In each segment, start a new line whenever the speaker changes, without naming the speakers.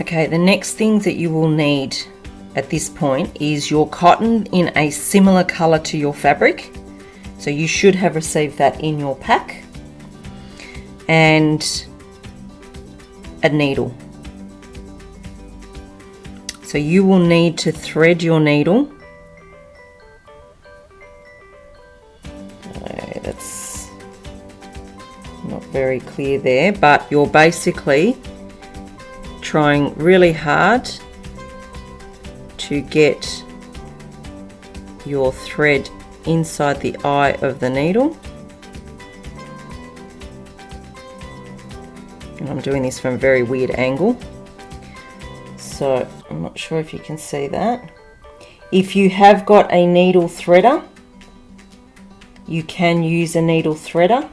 Okay, the next thing that you will need at this point is your cotton in a similar color to your fabric. So you should have received that in your pack. And a needle. So you will need to thread your needle. That's not very clear there, but you're basically trying really hard to get your thread inside the eye of the needle. And I'm doing this from a very weird angle, so I'm not sure if you can see that. If you have got a needle threader, you can use a needle threader.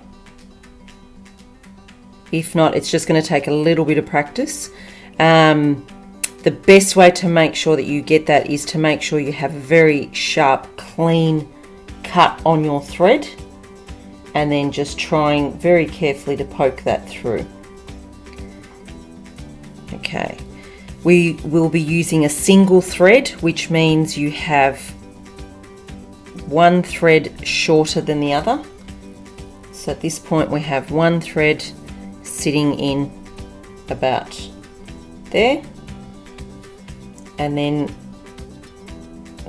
If not, it's just going to take a little bit of practice. The best way to make sure that you get that is to make sure you have a very sharp, clean cut on your thread, and then just trying very carefully to poke that through. Okay, we will be using a single thread, which means you have one thread shorter than the other. So at this point we have one thread sitting in about there, and then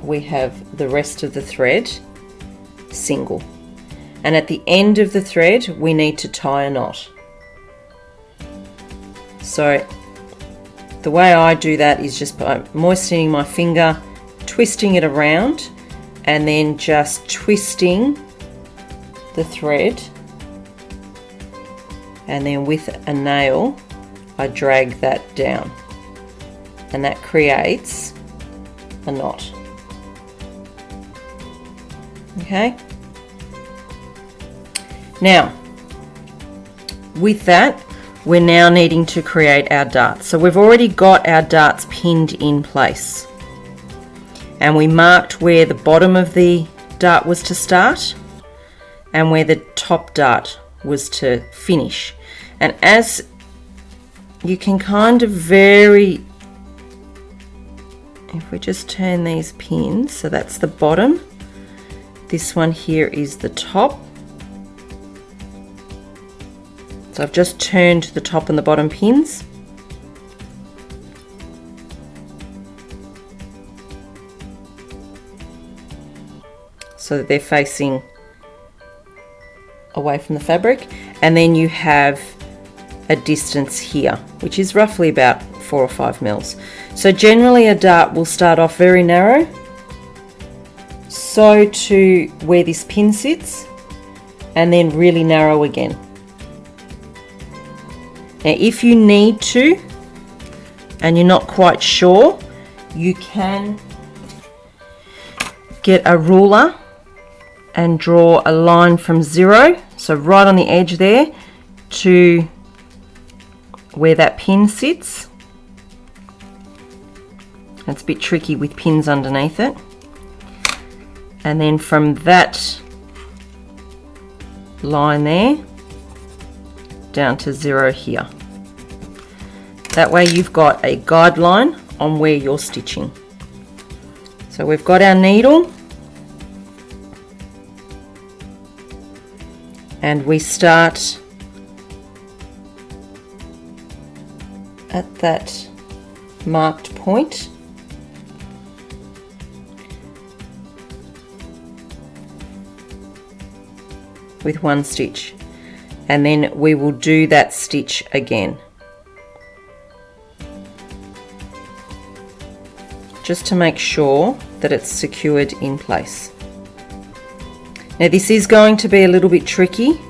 we have the rest of the thread single, and at the end of the thread we need to tie a knot. So the way I do that is just by moistening my finger, twisting it around, and then just twisting the thread, and then with a nail I drag that down, and that creates a knot. Okay, now with that we're now needing to create our darts. So we've already got our darts pinned in place, and we marked where the bottom of the dart was to start and where the top dart was to finish. And as you can kind of vary, if we just turn these pins, so that's the bottom, this one here is the top. So I've just turned the top and the bottom pins. So that they're facing away from the fabric, and then you have a distance here, which is roughly about 4 or 5 mils. So generally a dart will start off very narrow, so to where this pin sits, and then really narrow again. Now if you need to and you're not quite sure, you can get a ruler and draw a line from 0, so right on the edge there, to where that pin sits. It's a bit tricky with pins underneath it. And then from that line there down to 0 here. That way you've got a guideline on where you're stitching. So we've got our needle, and we start at that marked point. With one stitch, and then we will do that stitch again, just to make sure that it's secured in place. Now this is going to be a little bit tricky,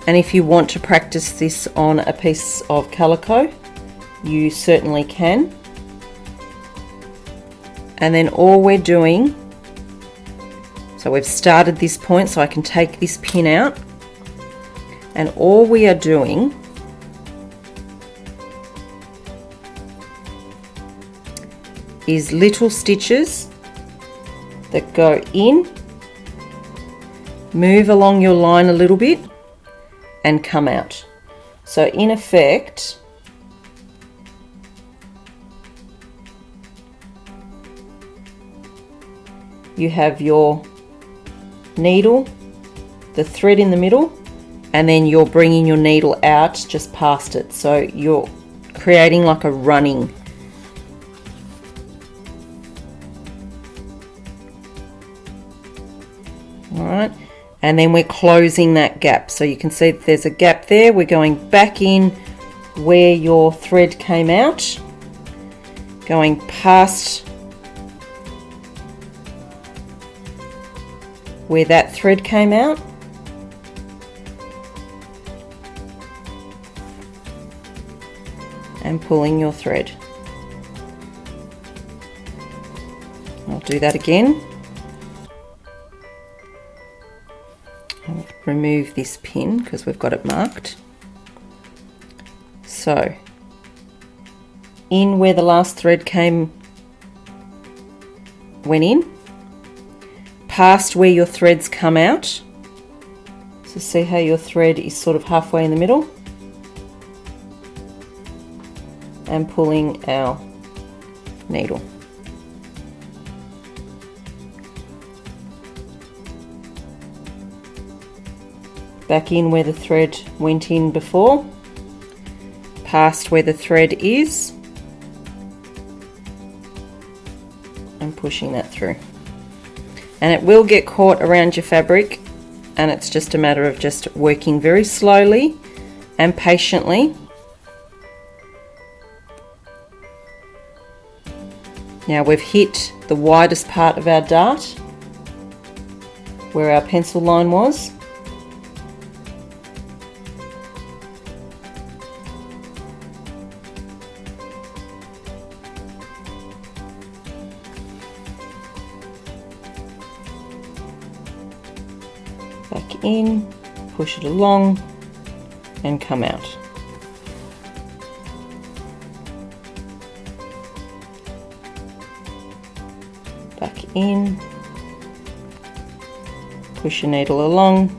and if you want to practice this on a piece of calico, you certainly can. And then all we're doing, so we've started this point, so I can take this pin out, and all we are doing is little stitches that go in, move along your line a little bit, and come out. So in effect, you have your needle, the thread in the middle, and then you're bringing your needle out just past it. So you're creating like a running. All right, and then we're closing that gap. So you can see that there's a gap there. We're going back in where your thread came out, going past where that thread came out, and pulling your thread. I'll do that again. I'll remove this pin because we've got it marked. So, in where the last thread went in, past where your threads come out. So see how your thread is sort of halfway in the middle, and pulling our needle. Back in where the thread went in before, past where the thread is, and pushing that through. And it will get caught around your fabric, and it's just a matter of just working very slowly and patiently. Now we've hit the widest part of our dart where our pencil line was. Back in, push it along, and come out. Back in, push your needle along,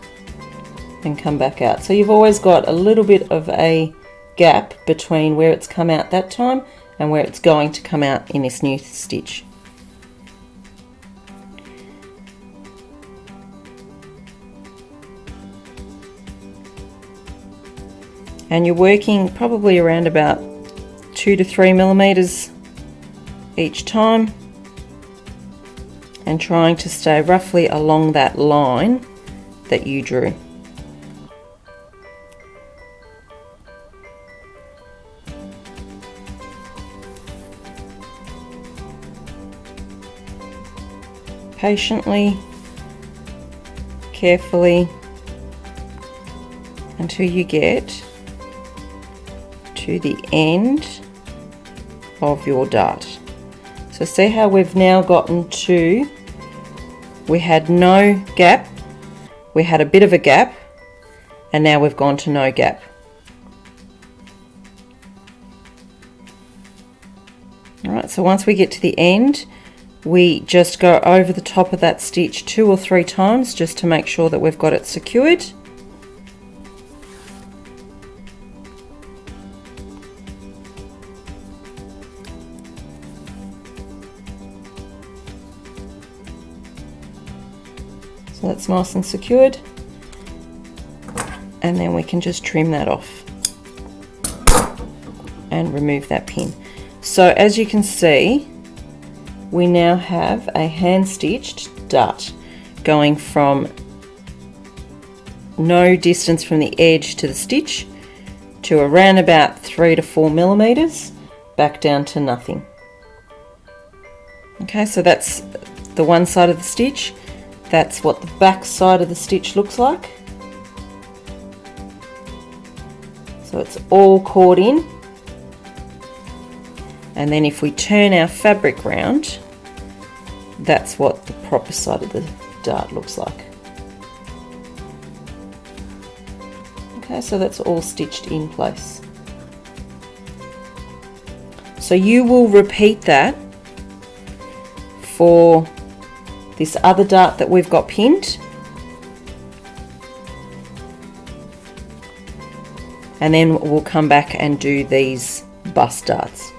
and come back out. So you've always got a little bit of a gap between where it's come out that time and where it's going to come out in this new stitch. And you're working probably around about 2 to 3 millimeters each time, and trying to stay roughly along that line that you drew. Patiently, carefully, until you get to the end of your dart. So see how we've now gotten to, we had no gap, we had a bit of a gap, and now we've gone to no gap. Alright, so once we get to the end, we just go over the top of that stitch 2 or 3 times just to make sure that we've got it secured. So that's nice and secured, and then we can just trim that off and remove that pin. So as you can see, we now have a hand stitched dart going from no distance from the edge to the stitch to around about 3 to 4 millimeters, back down to nothing. Okay, so that's the one side of the stitch. That's what the back side of the stitch looks like. So it's all caught in. And then if we turn our fabric round, that's what the proper side of the dart looks like. Okay, so that's all stitched in place. So you will repeat that for this other dart that we've got pinned, and then we'll come back and do these bust darts.